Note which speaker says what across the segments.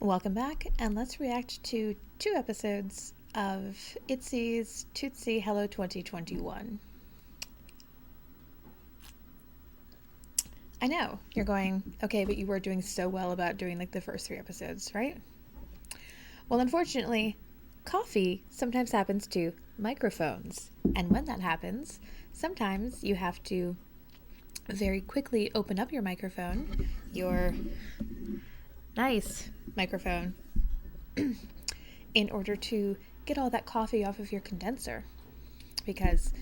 Speaker 1: Welcome back, and let's react to 2 episodes of ITZY's Tootsie Hello 2021. I know, you're going, okay, but you were doing so well about doing like the first 3 episodes, right? Well, unfortunately, coffee sometimes happens to microphones, and when that happens, sometimes you have to very quickly open up your microphone, your nice microphone, in order to get all that coffee off of your condenser, because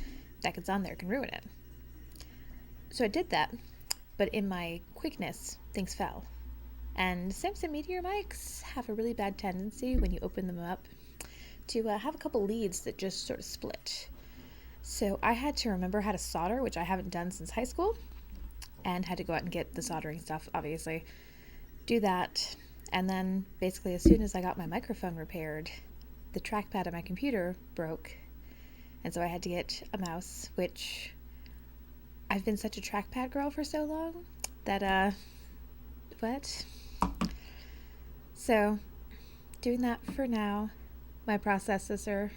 Speaker 1: that gets on there can ruin it. So I did that, but in my quickness, things fell. And Samsung Meteor mics have a really bad tendency when you open them up to have a couple leads that just sort of split. So I had to remember how to solder, which I haven't done since high school, and had to go out and get the soldering stuff, obviously. Do that, and then basically as soon as I got my microphone repaired, the trackpad of my computer broke, and so I had to get a mouse, which I've been such a trackpad girl for so long that so doing that for now. My processor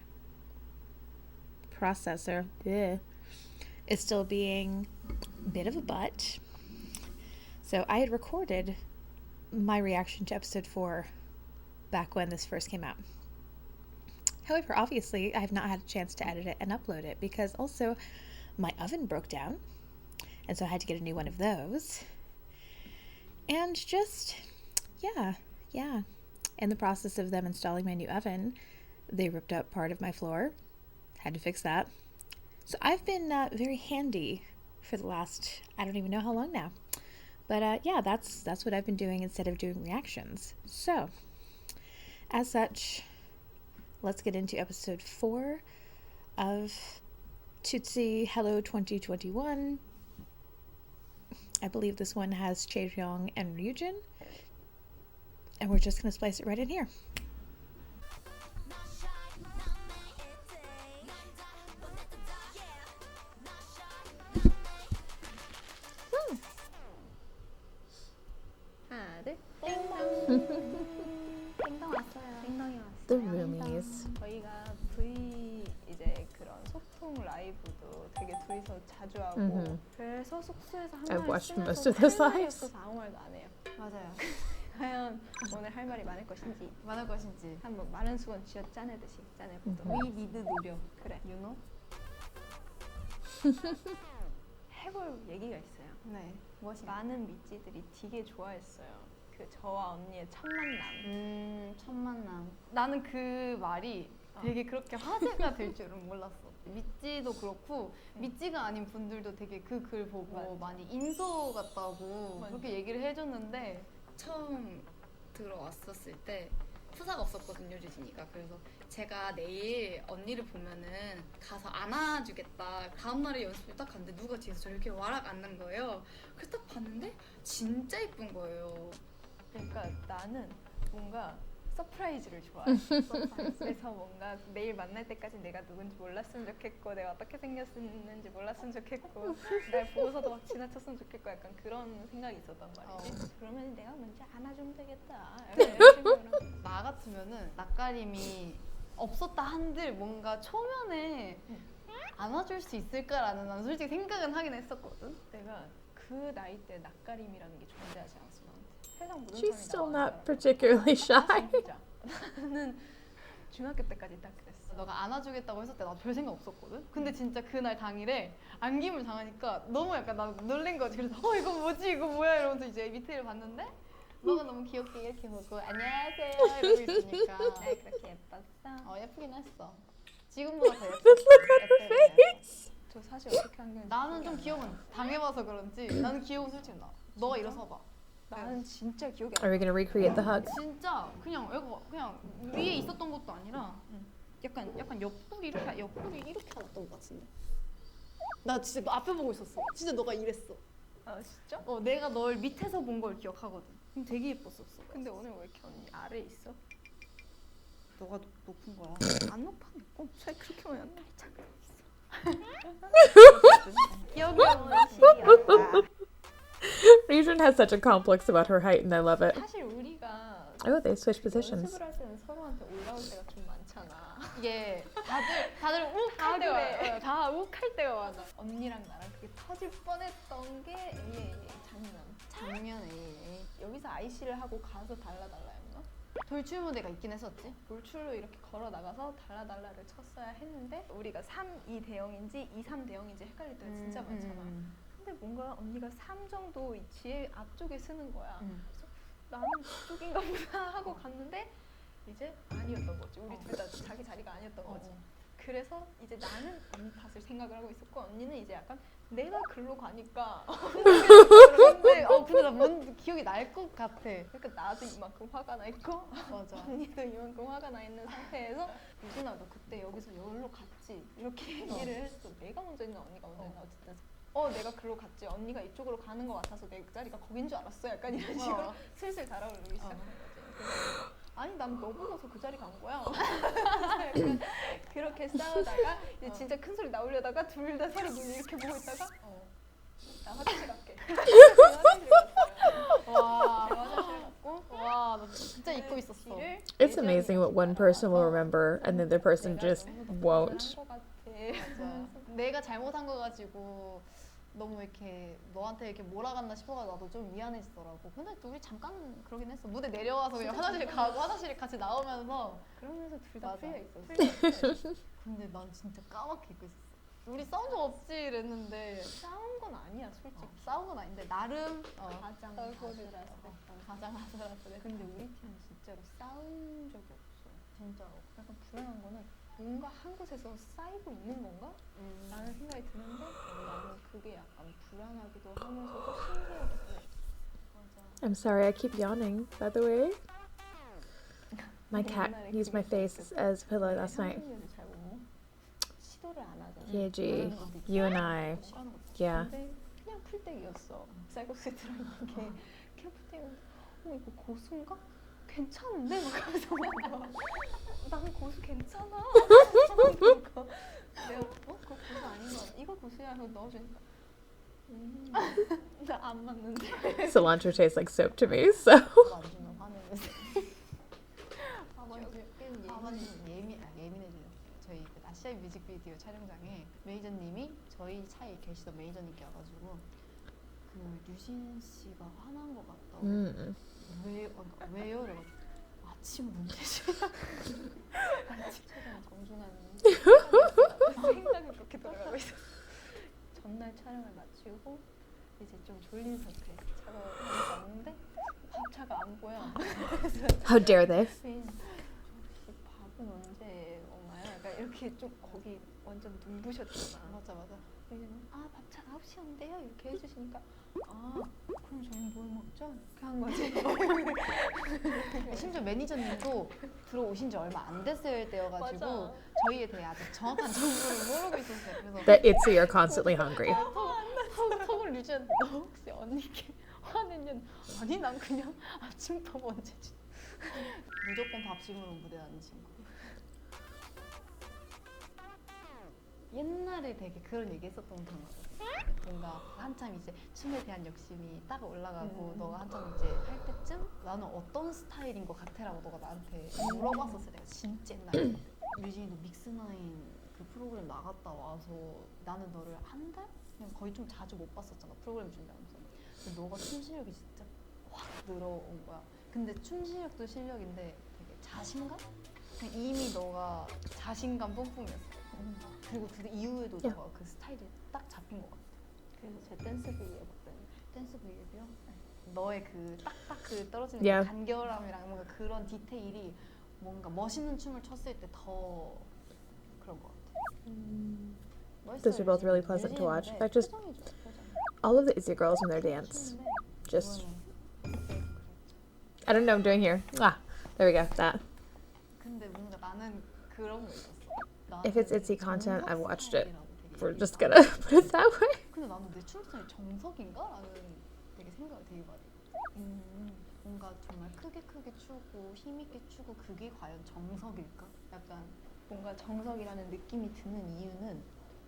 Speaker 1: is still being a bit of a butt. So I had recorded my reaction to episode 4 back when this first came out. However, obviously, I have not had a chance to edit it and upload it because also my oven broke down, and so I had to get a new one of those. And just, yeah. In the process of them installing my new oven, they ripped up part of my floor. Had to fix that. So I've been very handy for the last, I don't even know how long now. But yeah, that's what I've been doing instead of doing reactions. So, as such, let's get into episode 4 of Tootsie Hello 2021. I believe this one has Chaeryong and Ryujin. And we're just going to splice it right in here.
Speaker 2: 땡땡 왔어요. 땡땡이 왔어요.
Speaker 1: The roomies.
Speaker 2: 저희가 V 이제 그런 소통 라이브도 되게 둘이서 자주 하고 그래서 숙소에서 한
Speaker 1: I've
Speaker 2: 말
Speaker 1: watched
Speaker 2: 쓰면서
Speaker 1: most of those
Speaker 2: 할 말이
Speaker 1: lives.
Speaker 2: 없어서 아무 말도 안 해요.
Speaker 3: 맞아요.
Speaker 2: 과연 오늘 할 말이 많을 것인지
Speaker 3: 많을 것인지.
Speaker 2: 한번 마른 수건 쥐어 짜내듯이 짜내보도록.
Speaker 3: We need 노력.
Speaker 2: 그래, you know? 해볼 얘기가 있어요.
Speaker 3: 네. 무엇인가?
Speaker 2: 많은 미찌들이 되게 좋아했어요. 그 저와 언니의 첫 만남.
Speaker 3: 첫 만남.
Speaker 2: 나는 그 말이
Speaker 3: 되게 그렇게 화제가 될 줄은 몰랐어. 미찌도 그렇고 미찌가 아닌 분들도 되게 그 글 보고
Speaker 2: 맞아.
Speaker 3: 많이 인서 같다고
Speaker 2: 맞아.
Speaker 3: 그렇게 얘기를 해줬는데 처음 들어왔었을 때 푸사가 없었거든요, 유진이가. 그래서 제가 내일 언니를 보면은 가서 안아주겠다. 다음날에 연습을 딱 갔는데 누가 뒤에서 저를 이렇게 와락 앉는 거예요. 그래서 딱 봤는데 진짜 예쁜 거예요.
Speaker 2: 그러니까 나는 뭔가 서프라이즈를 좋아해. 그래서 뭔가 내일 만날 때까지 내가 누군지 몰랐으면 좋겠고 내가 어떻게 생겼는지 몰랐으면 좋겠고 날 보고서도 막 지나쳤으면 좋겠고 약간 그런 생각이 있었단 말이지. 그러면 내가 먼저 안아주면 되겠다. 약간 이런 생각을 하고.
Speaker 3: 나 같으면은 낯가림이 없었다 한들 뭔가 초면에 안아줄 수 있을까라는 난 솔직히 생각은 하긴 했었거든.
Speaker 2: 내가 그 나이 때 낯가림이라는 게 존재하지 않았어. 세상 모든
Speaker 1: She's
Speaker 2: 사람이
Speaker 1: still
Speaker 2: 나와
Speaker 1: not particularly shy.
Speaker 2: 진짜. 나는 중학교 때까지 딱 그랬어.
Speaker 3: 너가 안아주겠다고 했을 때 나도 별 생각 없었거든? 근데 진짜 그날 당일에 안김을 당하니까 너무 약간 나 놀란 거지. 그래서 이거 뭐지? 이거 뭐야? 이러면서 이제 밑에를 봤는데 너가 너무 귀엽게 이렇게 보고 안녕하세요 이러고 있으니까
Speaker 2: 그렇게 예뻤어.
Speaker 3: 예쁘긴 했어. 지금보다 더 예뻤어.
Speaker 1: Just look at her face.
Speaker 2: 저 사실 어떻게 한 건지
Speaker 3: 나는 좀
Speaker 2: 기억이 안
Speaker 3: 기억은 당해봐서 그런지 나는 기억은 솔직히 나. 너가 일어서 봐.
Speaker 2: 나는 진짜 기억이 안
Speaker 1: Are we gonna recreate the hug?
Speaker 3: 진짜 그냥 그냥 위에 있었던 것도 아니라 약간 옆구리 이렇게 하던 것 같은데. 나 진짜 너 앞에 보고 있었어. 진짜 너가 이랬어.
Speaker 2: 나. 아 진짜?
Speaker 3: 내가 널 밑에서 본 걸 기억하거든. 근데 되게 예뻤었어.
Speaker 2: 근데 오늘 왜 이렇게 언니 아래 있어?
Speaker 3: 너가 높은 거야.
Speaker 2: 안 높아. 살 그렇게 많이 안 나.
Speaker 3: 기억이 없는 시기야.
Speaker 1: Ryujin has such a complex about her height, and I love it.
Speaker 2: 사실 우리가
Speaker 1: Oh, they switch positions.
Speaker 2: 연습을 할 때는 서로한테 올라올 때가 좀 많잖아.
Speaker 3: 이게 다들 욱할 때가
Speaker 2: 그래. 다 욱할 때가 많아. 언니랑 나랑 그게 터질 뻔했던 게 AA
Speaker 3: 작년 AA
Speaker 2: 여기서 IC를 하고 가서 달라달라였나?
Speaker 3: 돌출 무대가 있긴 했었지.
Speaker 2: 돌출로 이렇게 걸어 나가서 달라달라를 쳤어야 했는데 우리가 3, 2 대형인지 2, 3 대형인지 헷갈릴 때가 진짜 많잖아. 근데 뭔가 언니가 3 정도 위치에 앞쪽에 쓰는 거야. 그래서 나는 그쪽인가 보다 하고 갔는데 이제 아니었던 거지. 우리 둘 다 자기 자리가 아니었던 거지. 그래서 이제 나는 언니 탓을 생각을 하고 있었고 언니는 이제 약간 내가 글로 가니까
Speaker 3: 근데 근데 나 뭔 기억이 날 것 같아.
Speaker 2: 그러니까 나도 이만큼 화가 나 있고
Speaker 3: 맞아.
Speaker 2: 언니도 이만큼 화가 나 있는 상태에서 유진아 너 그때 여기서 여기로 갔지? 이렇게 얘기를 했어. 내가 먼저 했나 언니가 먼저 했나 어쨌든 내가 글로 갔지. 언니가 이쪽으로 가는 것 같아서 내 자리가 거긴 줄 알았어. 약간 이런 식으로 슬슬 달아오르기 시작한 거지. 그래서 아니 난 너 보고서 그 자리 간 거야. 약간 그렇게 싸우다가 이제 진짜 큰 소리 나오려다가 둘 다 서로 눈 이렇게 보고 있다가 나 화장실 갈게. 화장실 갔어요.
Speaker 3: 와,
Speaker 2: 화장실 갔고
Speaker 3: 와, 나 진짜 잊고 있었어.
Speaker 1: It's amazing what one person will remember and the other person just won't.
Speaker 3: 맞아. 내가 잘못한 거 가지고 너무 이렇게 너한테 이렇게 몰아갔나 싶어가지고 나도 좀 미안했더라고. 근데 또 우리 잠깐 그러긴 했어. 무대 내려와서 그냥 화장실 가고 화장실 같이 나오면서
Speaker 2: 그러면서 둘 다
Speaker 3: 맞아.
Speaker 2: 풀려 있었어.
Speaker 3: 근데 난 진짜 까맣게 잊고 있었어. 우리 싸운 적 없지 이랬는데
Speaker 2: 싸운 건 아니야 솔직히.
Speaker 3: 싸운 건 아닌데 나름
Speaker 2: 가장 아슬아슬했던.
Speaker 3: 가장 아슬아슬해.
Speaker 2: 근데 우리 팀은 진짜로 싸운 적이 없어.
Speaker 3: 진짜로.
Speaker 2: 약간 불안한 거는 뭔가 한 곳에서 쌓이고 있는 건가? 라는 생각이 드는데 나는 그게 약간 불안하기도 하면서도 신기하기도 해.
Speaker 3: 맞아.
Speaker 1: I'm sorry, I keep yawning, by the way. My cat used my face as a pillow last night.
Speaker 2: 향신료를 잘 못 먹어? 시도를 안 하잖아.
Speaker 1: Yeji, you and I.
Speaker 3: 싫어하는 거.
Speaker 1: Yeah.
Speaker 2: 근데 그냥 풀떼기였어. 쌀국수에 들어있는 게 그냥 풀떼기였는데 이거 고수인가? 괜찮은데? 막 하면서 난 고수 괜찮아. 그러니까 내가 그거 고수 아닌 거 같아. 이거 고수야 하고 넣어주니까 나 안 맞는데.
Speaker 1: Cilantro tastes like soap to me, so.
Speaker 3: 안 주면 화내는데. 아버님 예민해져요. 저희 그 아시아 뮤직비디오 촬영장에 매니저님이 저희 차에 계시던 매니저님께 와가지고 그 유진 씨가 화난 것 같다고. 왜요? 그래가지고 아침 문제지.
Speaker 2: 최대한 정중한 생각이 그렇게 돌아가고 있어. 전날 촬영을 마치고 이제 좀 졸린 상태에 차가 왔는데 밥차가 안 보여.
Speaker 1: How dare they?
Speaker 2: 밥은 언제 엄마야? 약간 이렇게 좀 거기 완전 눈부셨잖아.
Speaker 3: 맞아.
Speaker 2: 밥차 9시 온대요. 이렇게 해주시니까 그럼 저희 뭘 먹죠? 이렇게 한 거지.
Speaker 3: 심지어 매니저님도 들어오신 지 얼마 안 됐을 때여가지고
Speaker 2: 맞아.
Speaker 3: 저희에 대해 아직 정확한 정보를 모르고 있었어요. 그래서
Speaker 1: That ITZY are constantly hungry.
Speaker 3: 턱을 유지했는데 너 혹시 언니께 화냈냐? 아니 난 그냥 아침밥 언제 주 무조건 밥심으로 무대하는 친구. 옛날에 되게 그런 얘기 했었던 것 같아. 뭔가 한참 이제 춤에 대한 욕심이 딱 올라가고 너가 한참 이제 할 때쯤 나는 어떤 스타일인 것 같아라고 너가 나한테 물어봤었을 때가 진짜 옛날에. 유진이 너 믹스나인 그 프로그램 나갔다 와서 나는 너를 한 달? 그냥 거의 좀 자주 못 봤었잖아 프로그램 준비하면서. 근데 너가 춤 실력이 진짜 확 늘어온 거야. 근데 춤 실력도 실력인데 되게 자신감? 그냥 이미 너가 자신감 뿜뿜이었어. 그리고 그 이후에도 너가 그 스타일이 딱 잡힌 것 같아.
Speaker 2: 그래서 제 댄스 브이앱 어때요?
Speaker 3: 댄스 브이앱이요? 너의 그 딱딱 그 떨어지는
Speaker 1: Yeah.
Speaker 3: 그 간결함이랑 뭔가 그런 디테일이 뭔가 멋있는 춤을 췄을 때 더 그런 것 같아.
Speaker 1: Those are both really pleasant to watch. In fact, just all of the ITZY girls when they dance. Just, I don't know what I'm doing here. There we go. That.
Speaker 3: 근데 뭔가 나는 그런 거 있었어.
Speaker 1: If it's ITZY content, I've watched it. We're just gonna put it that way.
Speaker 3: 근데 나는 내 춤 스타일이 정석인가? 라는 되게 생각을 되게 많이 해. 뭔가 정말 크게 추고 힘있게 추고 그게 과연 정석일까? 약간
Speaker 2: 뭔가 정석이라는 느낌이 드는 이유는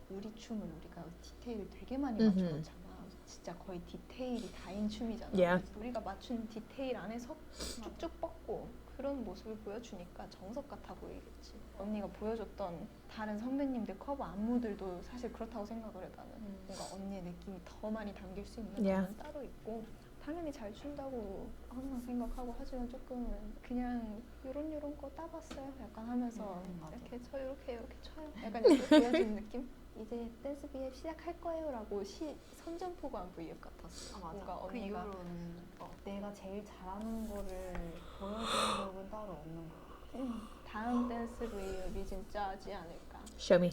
Speaker 2: 우리 춤은 우리가 디테일을 되게 많이
Speaker 1: 음흠.
Speaker 2: 맞춰놓잖아. 진짜 거의 디테일이 다인 춤이잖아.
Speaker 1: Yeah.
Speaker 2: 우리가 맞춘 디테일 안에서 쭉쭉 뻗고 그런 모습을 보여주니까 정석 같아 보이겠지. 언니가 보여줬던 다른 선배님들 커버 안무들도 사실 그렇다고 생각을 해 나는. 뭔가 언니의 느낌이 더 많이 담길 수 있는
Speaker 1: Yeah.
Speaker 2: 안무는 따로 있고 당연히 잘 춘다고 항상 생각하고 하지만 조금은 그냥 요런 거 따봤어요 약간 하면서 이렇게 저 이렇게 쳐요 약간 이렇게 보여주는 느낌? 이제 댄스 비앱 시작할 거예요 라고 선전포고한 V앱 같았어. 뭔가
Speaker 3: 그
Speaker 2: 언니가
Speaker 3: 이후로는
Speaker 4: 내가 제일 잘하는 거를 보여주는 적은 따로 없는 것 같아.
Speaker 2: 다음 댄스 V앱이 진짜 하지 않을까.
Speaker 1: Show me.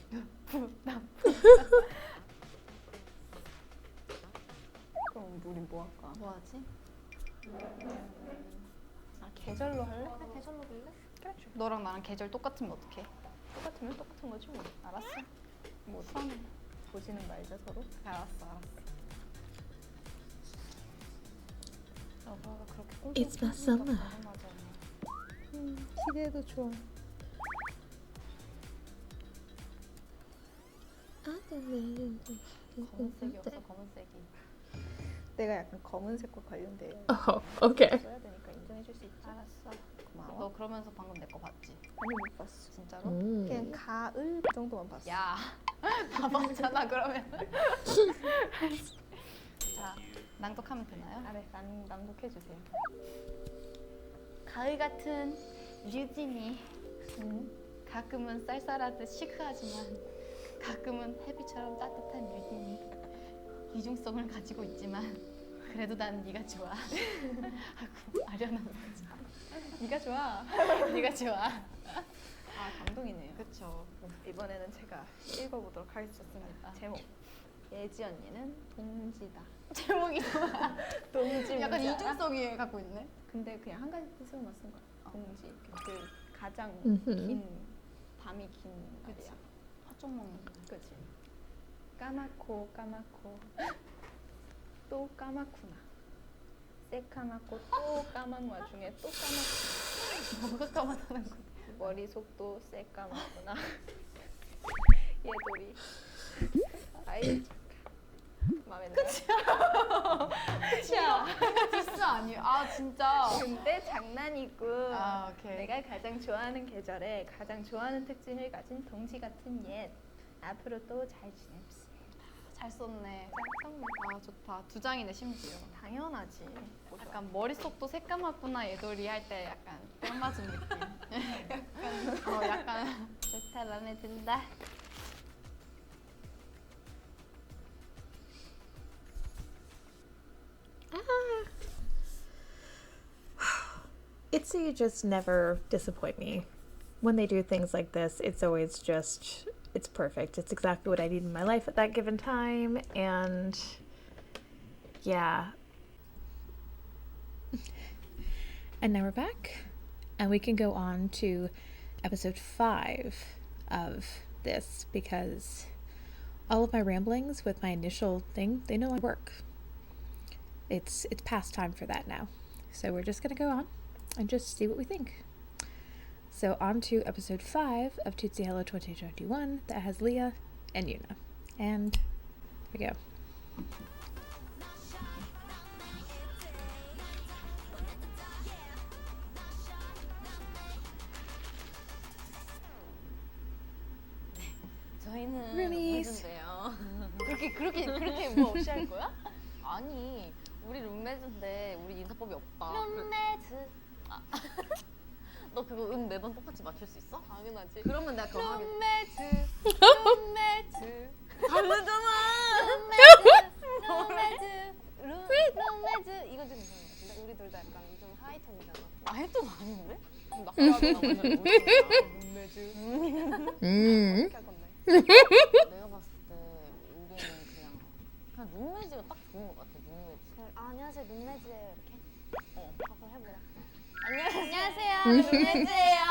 Speaker 2: 그럼 우리 뭐 할까?
Speaker 3: 뭐 하지?
Speaker 2: 아 계절로 할래?
Speaker 3: 계절로 볼래?
Speaker 2: 그래.
Speaker 3: 너랑 나랑 계절 똑같으면 어떡해?
Speaker 2: 똑같으면 똑같은 거지 뭐. 알았어. 뭐 보지는 말자 서로.
Speaker 3: 알았어. 여보가 그렇게
Speaker 1: It's my summer.
Speaker 3: 맞아.
Speaker 2: 기대해도 좋아.
Speaker 3: 검은색이었어 검은색이.
Speaker 2: 내가 약간 검은색과 관련돼
Speaker 1: Oh, okay.
Speaker 2: 써야 되니까 인정해줄 수 있지.
Speaker 3: 알았어.
Speaker 2: 고마워.
Speaker 3: 너 그러면서 방금 내 거 봤지?
Speaker 2: 아니 못 봤어.
Speaker 3: 진짜로?
Speaker 2: 그냥 가을 그 정도만 봤어.
Speaker 3: 야, 다 봤잖아 그러면. 자, 낭독하면 되나요?
Speaker 2: 아, 네, 낭독해 주세요.
Speaker 3: 가을 같은 류진이 가끔은 쌀쌀하듯 시크하지만 가끔은 햇빛처럼 따뜻한 류진이 이중성을 가지고 있지만 그래도 난 네가 좋아 하고 아련한 남자.
Speaker 2: 네가 좋아.
Speaker 3: 네가 좋아.
Speaker 2: 아 감동이네요.
Speaker 3: 그쵸.
Speaker 2: 이번에는 제가 읽어보도록 하겠습니다. 제목. 예지 언니는 동지다.
Speaker 3: 제목이
Speaker 2: 동지
Speaker 3: 약간
Speaker 2: 뭔지 알아?
Speaker 3: 이중성이 갖고 있네.
Speaker 2: 근데 그냥 한 가지 뜻으로만 쓴 거야. 동지. 그 가장
Speaker 1: 음흠.
Speaker 2: 긴 밤이 긴 말이야.
Speaker 3: 화좀 먹는 거.
Speaker 2: 그치? 까맣고 또 까맣구나. 새까맣고 또 까만 와중에 또 까맣구나.
Speaker 3: 뭐가 까맣다는 거야?
Speaker 2: 머리속도 새까맣구나. 얘돌이. 아이 잠깐. 마음에 들어.
Speaker 3: 야, 디스 아니에요? 아 진짜.
Speaker 2: 근데 장난이고.
Speaker 3: 아 오케이.
Speaker 2: 내가 가장 좋아하는 계절에 가장 좋아하는 특징을 가진 동지 같은 옛. 앞으로 또 잘 지냅시다.
Speaker 3: 잘 썼네.
Speaker 2: 선물.
Speaker 3: 아 좋다. 두 장이네 심지어.
Speaker 2: 당연하지.
Speaker 3: 약간 머릿속도 새까맣구나 얘돌이 할 때 약간 딱 맞은 느낌. 약간 좋다 마음에 든다.
Speaker 1: ITZY just never disappoint me. When they do things like this, it's always just, it's perfect. It's exactly what I need in my life at that given time. And yeah. And now we're back. And we can go on to episode 5 of this because all of my ramblings with my initial thing, they no longer work. It's past time for that now. So we're just going to go on and just see what we think. So on to episode 5 of Tootsie Hello 2021 that has Leah and Yuna. And here we go.
Speaker 3: 저희는
Speaker 1: Roomies.
Speaker 3: 룸메인데요. 그렇게 뭐 없이 할 거야? 아니 우리 룸메인데 우리 인사법이 없다. 룸메즈. 너 그거 매번 똑같이 맞출 수 있어? 당연하지. 그러면 내가 그거 하겠지. 룸메즈. 다르잖아. 룸메즈. 이거 좀 괜찮은 것 같은데? 우리 둘 다 약간 좀 하이톤이잖아. 하이톤 아닌데? 낙하하게 나오는 룸메즈. 어떻게 할 건데? 내가 봤을 때 우리는 그냥 룸메즈가 딱 좋은 것 같아. 룸메즈. 안녕하세요 룸메즈예요 이렇게. 그럼 해보자. 안녕하세요 룸메즈예요.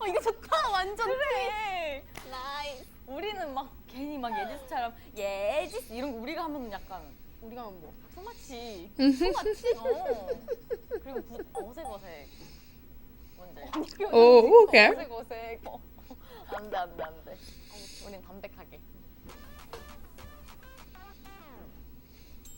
Speaker 3: 이거 좋다 완전. 그래. 나이스. 우리는 막 괜히 막 예지스처럼 예지스 이런 거 우리가 하면 약간 우리가 하면 뭐 투마치. 그리고 어색어색. 뭔지.
Speaker 1: Oh, okay.
Speaker 3: 어색어색. 안돼. 우린 담백하게.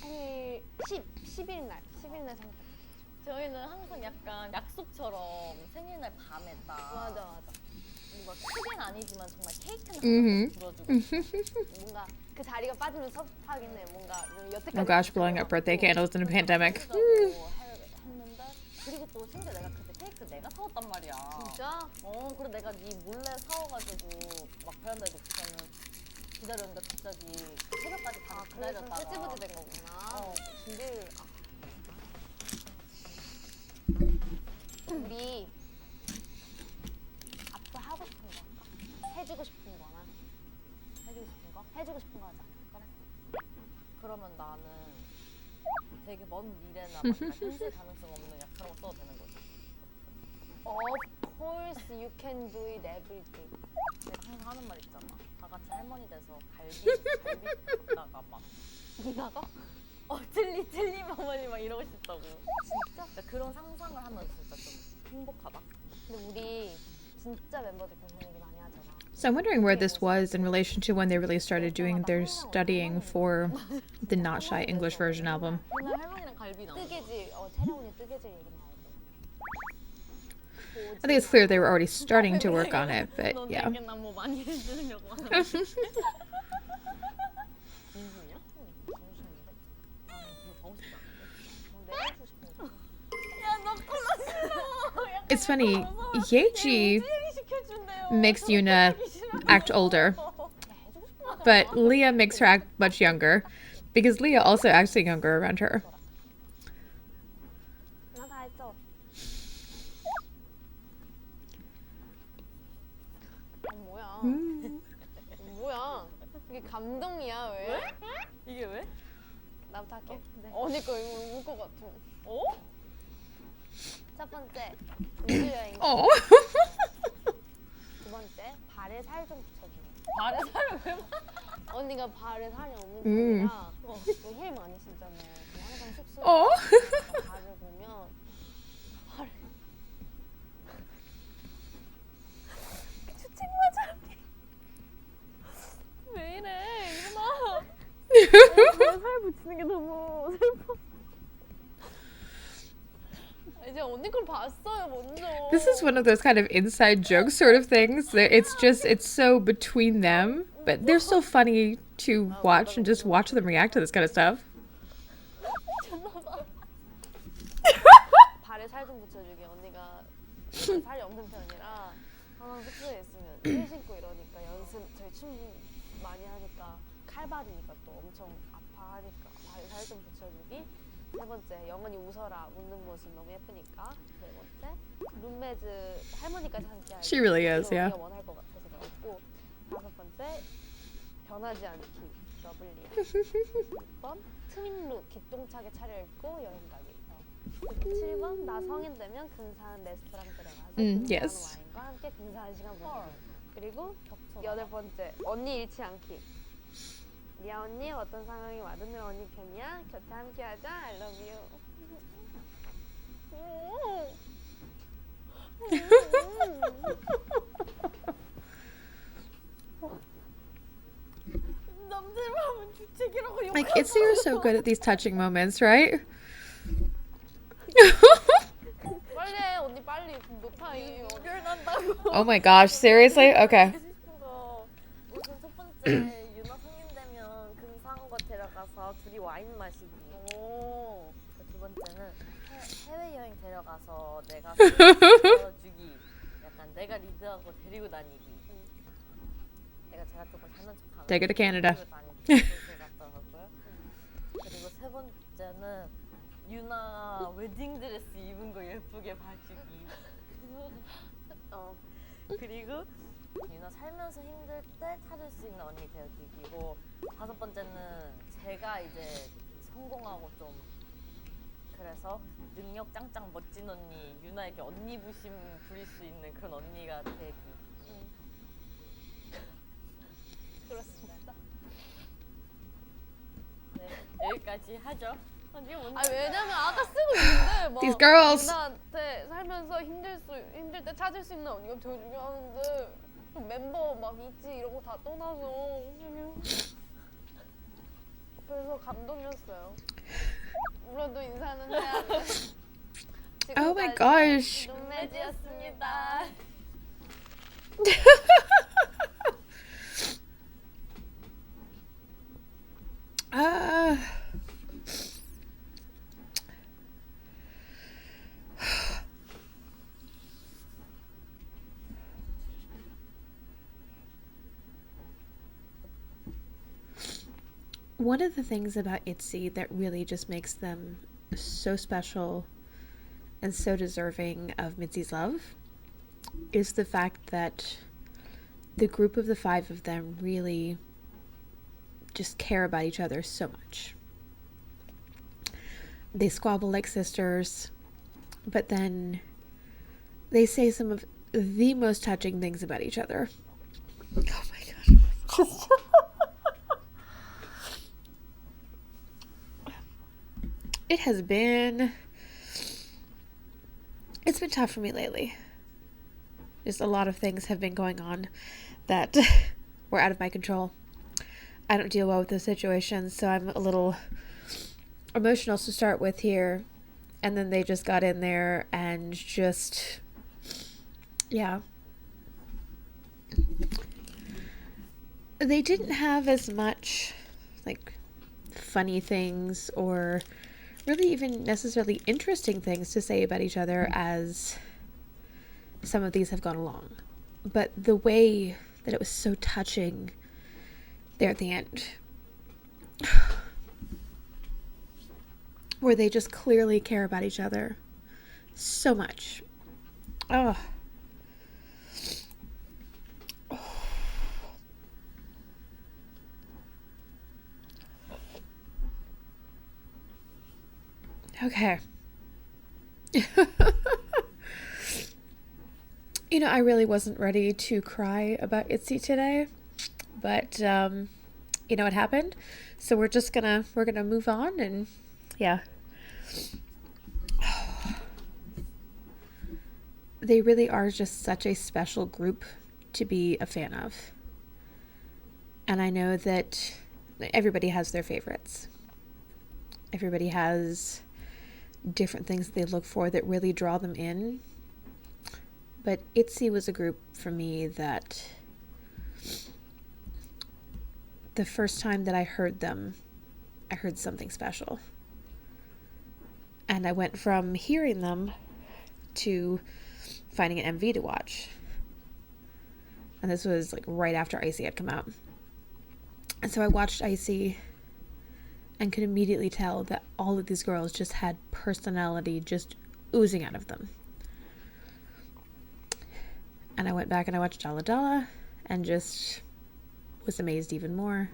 Speaker 2: 생일 10일 날 생일.
Speaker 5: 저희는 항상 약간 약속처럼 생일날 밤에 딱
Speaker 2: 맞아.
Speaker 5: 뭔가 크게는 아니지만 정말 케이크는
Speaker 1: Mhm.
Speaker 5: 하나 불어주고
Speaker 2: 뭔가 그 자리가 빠지면 섭하긴 해. 뭔가 여태까지
Speaker 1: Oh gosh, blowing up birthday candles in a pandemic.
Speaker 5: 했는데 그리고 또 심지어 내가 그때 케이크 내가 사왔단 말이야.
Speaker 2: 진짜?
Speaker 5: 그래 내가 네 몰래 사와가지고 막 베란다에 놓고서는 기다렸는데 갑자기 새벽까지 다
Speaker 2: 그래서
Speaker 5: 기다렸다가
Speaker 2: 흐지부지 된 거구나. 준비를 우리 앞서 하고 싶은 거 할까? 해주고 싶은 거나
Speaker 5: 해주고 싶은 거?
Speaker 2: 해주고 싶은 거 하자.
Speaker 5: 그래. 그러면 나는 되게 먼 미래나 막 약간 현실 가능성 없는 약 그런 거 써도 되는 거지.
Speaker 2: Of course you can do it every day.
Speaker 5: 내가 항상 하는 말 있잖아. 다 같이 할머니 돼서 갈비 먹다가 막
Speaker 2: 니나가?
Speaker 5: 틀리 어머니 막 이러고 싶다고. 진짜? 그러니까 그런 상상을 하면 진짜 좀 행복하다.
Speaker 2: 근데 우리 진짜 멤버들 그런 얘기 많이 하잖아.
Speaker 1: So I'm wondering where this was in relation to when they really started doing their studying for the Not Shy English version album.
Speaker 5: 맨날 할머니랑 갈비 나오고.
Speaker 2: 뜨개질, 채령언니 뜨개질 얘기 나오고.
Speaker 1: I think it's clear they were already starting to work on it, but
Speaker 5: 너
Speaker 1: yeah.
Speaker 5: 되게 나뭐 많이 해주려고 하는데. 진심이야? 진심인데? 아, 이거 가고 싶지 않은데.
Speaker 2: 내가 해주고 싶은 거.
Speaker 5: 야, 너 콜라 싫어.
Speaker 1: It's funny, Yeji makes Yuna act older, but Leah makes her act much younger, because Leah also acts younger around her.
Speaker 2: 나 다 했죠? 뭐야? 뭐야? 이게 감동이야 왜?
Speaker 5: 이게 왜?
Speaker 2: 나부터 할게.
Speaker 5: 네.
Speaker 2: 언니 거 이거 울것 같아.
Speaker 5: 어?
Speaker 2: 첫 번째 우주 여행.
Speaker 1: Oh.
Speaker 2: 두 번째 발에 살 좀 붙여주는.
Speaker 5: 발에 살을 왜
Speaker 2: 언니가 발에 살이 없는
Speaker 1: 음.
Speaker 2: 편이라 힐 많이 신잖아. 그럼 항상 숙소에
Speaker 1: 어?
Speaker 2: 발을 보면 발에 주책 맞아. 왜 이래 이놈아. 발에 살 붙이는 게 너무 슬퍼. 이제 언니 걸 봤어요 먼저.
Speaker 1: This is one of those kind of inside joke sort of things. It's so between them, but they're so funny to watch and just watch them react to this kind of stuff.
Speaker 2: 발에 살 좀 붙여주게. 언니가 살이 없는 편이라 항상 숙소에 있으면 힐 신고 이러니까 연습 저희 춤 많이 하니까 칼발이니까 또 엄청 아파하니까 발에 살 좀 붙여주기. 세 번째 영원히 웃어라. 웃는 모습 너무 예쁘니까. 네 번째 룸메즈 할머니까지 함께 하기.
Speaker 1: She really is, yeah.
Speaker 2: 우리가 원할 것 같아서 넣었고. 다섯 번째 변하지 않기. 러블리야. 6번 트윈룩 기똥차게 차려입고 여행 가기. 7번 나 성인 되면 근사한 레스토랑 들어가서 근사한
Speaker 1: yes.
Speaker 2: 와인과 함께 근사한 시간 보내기.
Speaker 5: 헐.
Speaker 2: 그리고 여덟 번째 언니 잃지 않기. 리아 언니 어떤 상황이 와도 늘 언니 편이야. 곁에 함께하자. I love you.
Speaker 5: 남들 하면 주책이라고 욕.
Speaker 1: Like, ITZY are so good at these touching moments, right?
Speaker 2: 빨리 해 언니 빨리 노타임.
Speaker 5: 난다고.
Speaker 1: Oh my gosh, seriously? Okay.
Speaker 5: 우선 첫 번째 유나 성인 되면 근사한 거 데려가서 둘이 와인 마시기.
Speaker 2: 오.
Speaker 5: 두 번째는 해외 여행 데려가서 내가 주기. 약간 내가 리드하고 데리고 다니기. 내가 제가 조금 잘난 척하고.
Speaker 1: Take it to Canada.
Speaker 5: 갔더라고요. 그리고 세 번째는 유나 웨딩 드레스 입은 거 예쁘게 봐주기. 그리고 유나 살면서 힘들 때 찾을 수 있는 언니 되어주기고. 다섯 번째는 제가 이제 성공하고 좀 그래서 능력 짱짱 멋진 언니, 유나에게 언니 부심 부릴 수 있는 그런 언니가 되기.
Speaker 2: 그렇습니다.
Speaker 5: 네, 여기까지 하죠.
Speaker 2: 아 왜냐면 아까 쓰고 있는데 막
Speaker 1: These girls.
Speaker 2: 누나한테 살면서 힘들 때 찾을 수 있는 언니가 되게 중요하는데 멤버 막 있지 이런 거 다 떠나서 그래서 감동이었어요. 울어도 인사는 해야 돼.
Speaker 1: Oh my
Speaker 2: 지금까지
Speaker 1: gosh.
Speaker 2: 룸메지였습니다.
Speaker 1: Uh, one of the things about ITZY that really just makes them so special and so deserving of Mitzi's love is the fact that the group of the five of them really just care about each other so much. They squabble like sisters, but then they say some of the most touching things about each other. Oh my god. It's been tough for me lately. Just a lot of things have been going on that were out of my control. I don't deal well with those situations, so I'm a little emotional to start with here. And then they just got in there and just, yeah. They didn't have as much, like, funny things or really even necessarily interesting things to say about each other as some of these have gone along. But the way that it was so touching there at the end, where they just clearly care about each other so much. Oh. Okay. You know, I really wasn't ready to cry about ITZY today, but you know what happened, so we're gonna move on, and yeah. They really are just such a special group to be a fan of. And I know that everybody has their favorites. Everybody has different things that they look for that really draw them in. But ITZY was a group for me that the first time that I heard them, I heard something special. And I went from hearing them to finding an MV to watch. And this was like right after ITZY had come out. And so I watched ITZY and could immediately tell that all of these girls just had personality just oozing out of them. And I went back and I watched Dalla Dalla and just was amazed even more.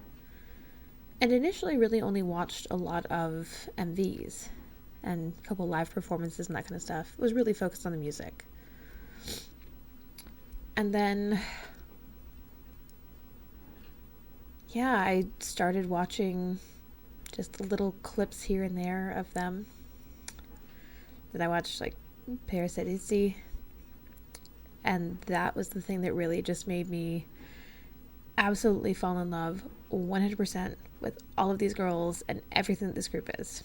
Speaker 1: And initially really only watched a lot of MVs and a couple live performances and that kind of stuff. It was really focused on the music. And then, yeah, I started watching just little clips here and there of them. Then I watched like Paris at ITZY. And that was the thing that really just made me absolutely fall in love 100% with all of these girls and everything that this group is.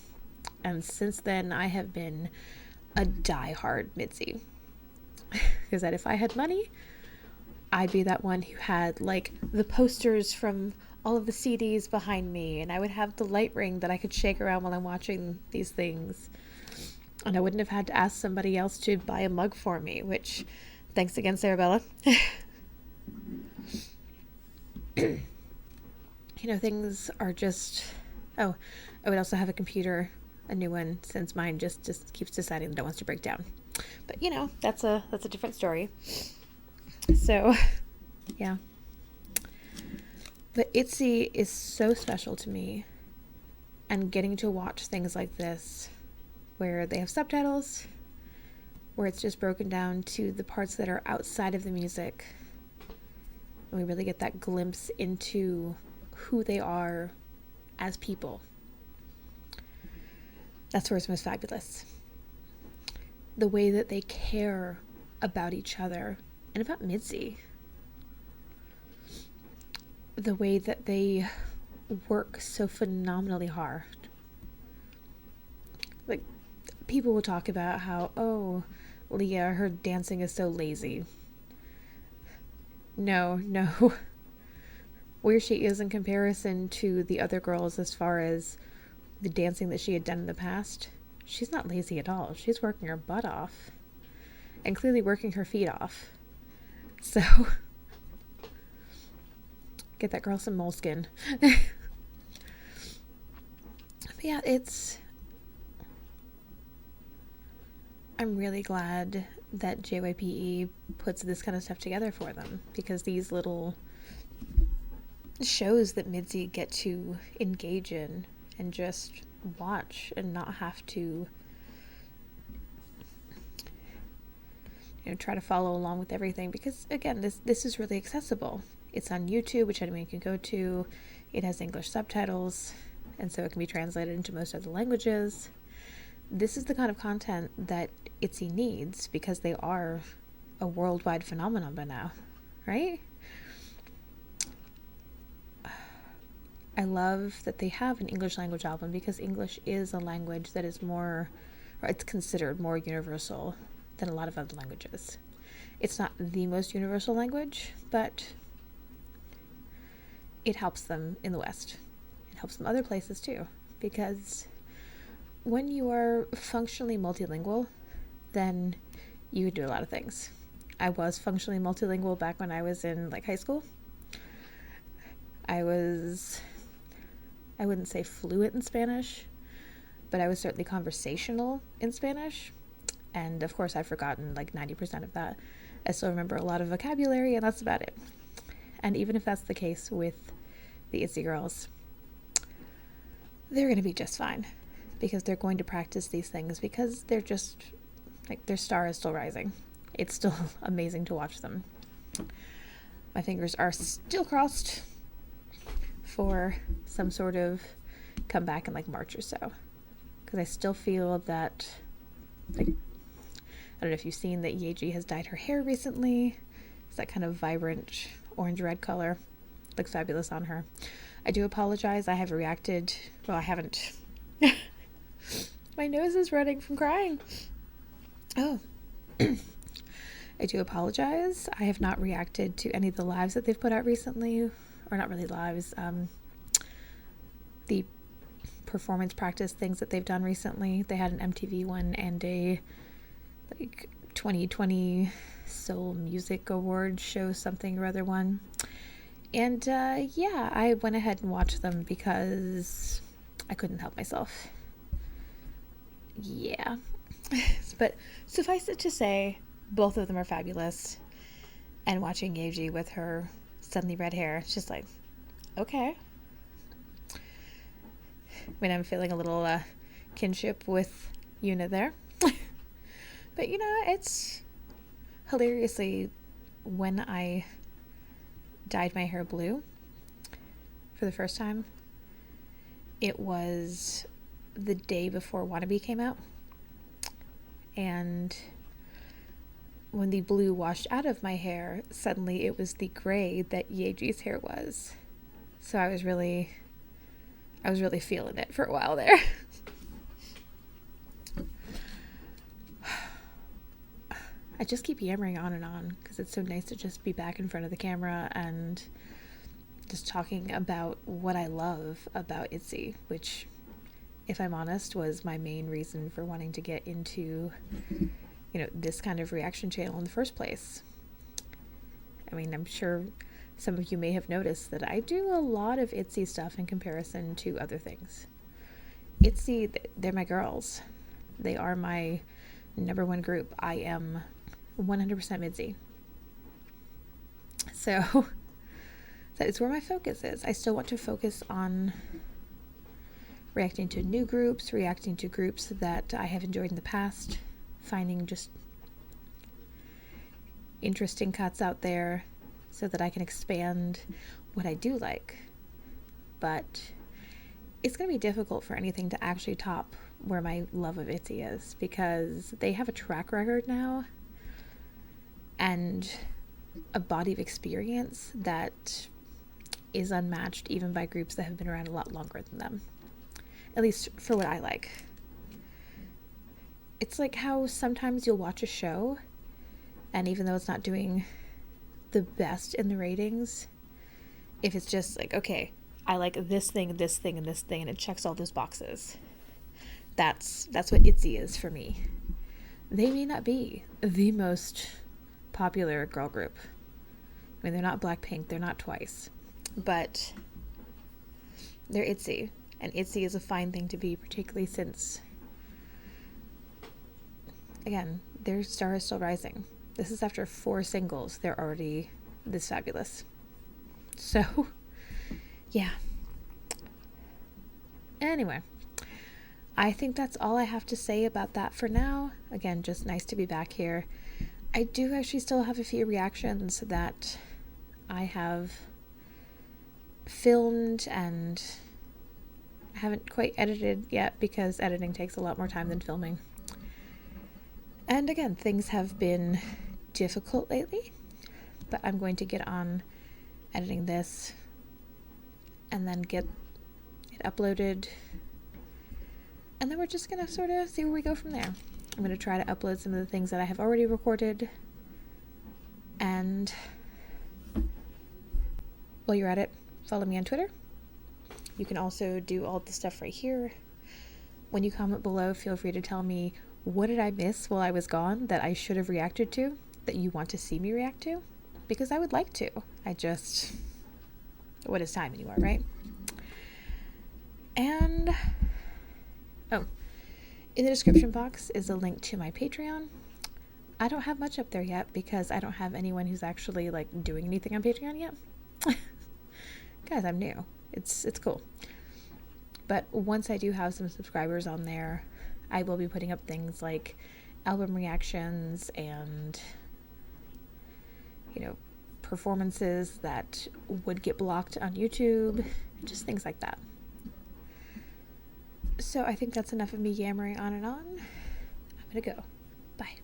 Speaker 1: And since then, I have been a diehard Mitzi. Because that if I had money, I'd be that one who had like the posters from all of the CDs behind me, and I would have the light ring that I could shake around while I'm watching these things. And I wouldn't have had to ask somebody else to buy a mug for me, which, thanks again, Sarabella. You know, things are just... Oh, I would also have a computer, a new one, since mine just keeps deciding that it wants to break down. But, you know, that's a different story. So, yeah. But ITZY is so special to me. And getting to watch things like this, where they have subtitles, where it's just broken down to the parts that are outside of the music. And we really get that glimpse into who they are as people. That's where it's most fabulous. The way that they care about each other and about Mitzi. The way that they work so phenomenally hard. Like, people will talk about how, oh, Leah, her dancing is so lazy. No. Where she is in comparison to the other girls as far as the dancing that she had done in the past, she's not lazy at all. She's working her butt off. And clearly working her feet off. So, get that girl some moleskin. But yeah, I'm really glad that JYPE puts this kind of stuff together for them, because these little shows that ITZY get to engage in and just watch and not have to try to follow along with everything, because again, this is really accessible. It's on YouTube, which anyone can go to. It has English subtitles, and so it can be translated into most other languages. This is the kind of content that ITZY needs, because they are a worldwide phenomenon by now, right? I love that they have an English language album, because English is a language that is more, or it's considered more universal than a lot of other languages. It's not the most universal language, but it helps them in the West. It helps them other places too, because when you are functionally multilingual, then you can do a lot of things. I was functionally multilingual back when I was in high school. I wouldn't say fluent in Spanish, but I was certainly conversational in Spanish. And of course, I've forgotten 90% of that. I still remember a lot of vocabulary, and that's about it. And even if that's the case with the ITZY girls, they're going to be just fine, because they're going to practice these things, because they're just, their star is still rising. It's still amazing to watch them. My fingers are still crossed for some sort of comeback in March or so, because I still feel that, I don't know if you've seen that Yeji has dyed her hair recently. It's that kind of vibrant orange-red color. Looks fabulous on her. I do apologize. I have reacted. Well, I haven't. My nose is running from crying. Oh. I do apologize. I have not reacted to any of the lives that they've put out recently. Or not really lives. The performance practice things that they've done recently. They had an MTV one and a 2020 Soul Music Award show something or other one. And yeah, I went ahead and watched them because I couldn't help myself. Yeah. But suffice it to say, both of them are fabulous. And watching Yeji with her suddenly red hair, it's just okay. I mean, I'm feeling a little kinship with Yuna there. But it's hilariously, when I dyed my hair blue for the first time, it was the day before Wannabe came out. And when the blue washed out of my hair, suddenly it was the gray that Yeji's hair was. So I was really feeling it for a while there. I just keep yammering on and on because it's so nice to just be back in front of the camera and just talking about what I love about ITZY, which, if I'm honest, was my main reason for wanting to get into, this kind of reaction channel in the first place. I mean, I'm sure some of you may have noticed that I do a lot of ITZY stuff in comparison to other things. ITZY, they're my girls. They are my number one group. I am 100% ITZY. So that is where my focus is. I still want to focus on reacting to new groups, reacting to groups that I have enjoyed in the past, finding just interesting cuts out there so that I can expand what I do like. But it's going to be difficult for anything to actually top where my love of ITZY is, because they have a track record now and a body of experience that is unmatched even by groups that have been around a lot longer than them. At least for what I like. It's like how sometimes you'll watch a show, and even though it's not doing the best in the ratings, if it's just like, okay, I like this thing, this thing, and this thing, and it checks all those boxes. That's what ITZY is for me. They may not be the most popular girl group. I mean, they're not Blackpink, they're not Twice, but they're ITZY, and ITZY is a fine thing to be, particularly since, again, their star is still rising. This is after 4 singles. They're already this fabulous. So, yeah. Anyway, I think that's all I have to say about that for now. Again, just nice to be back here. I do actually still have a few reactions that I have filmed and haven't quite edited yet because editing takes a lot more time than filming. And again, things have been difficult lately, but I'm going to get on editing this and then get it uploaded, and then we're just gonna sort of see where we go from there. I'm gonna try to upload some of the things that I have already recorded, and while you're at it, follow me on Twitter. You can also do all the stuff right here. When you comment below, feel free to tell me, what did I miss while I was gone that I should have reacted to, that you want to see me react to? Because I would like to. What is time anymore, right? And, oh, in the description box is a link to my Patreon. I don't have much up there yet because I don't have anyone who's actually like doing anything on Patreon yet. Guys, I'm new. It's cool. But once I do have some subscribers on there, I will be putting up things like album reactions and, you know, performances that would get blocked on YouTube, just things like that. So I think that's enough of me yammering on and on. I'm gonna go. Bye.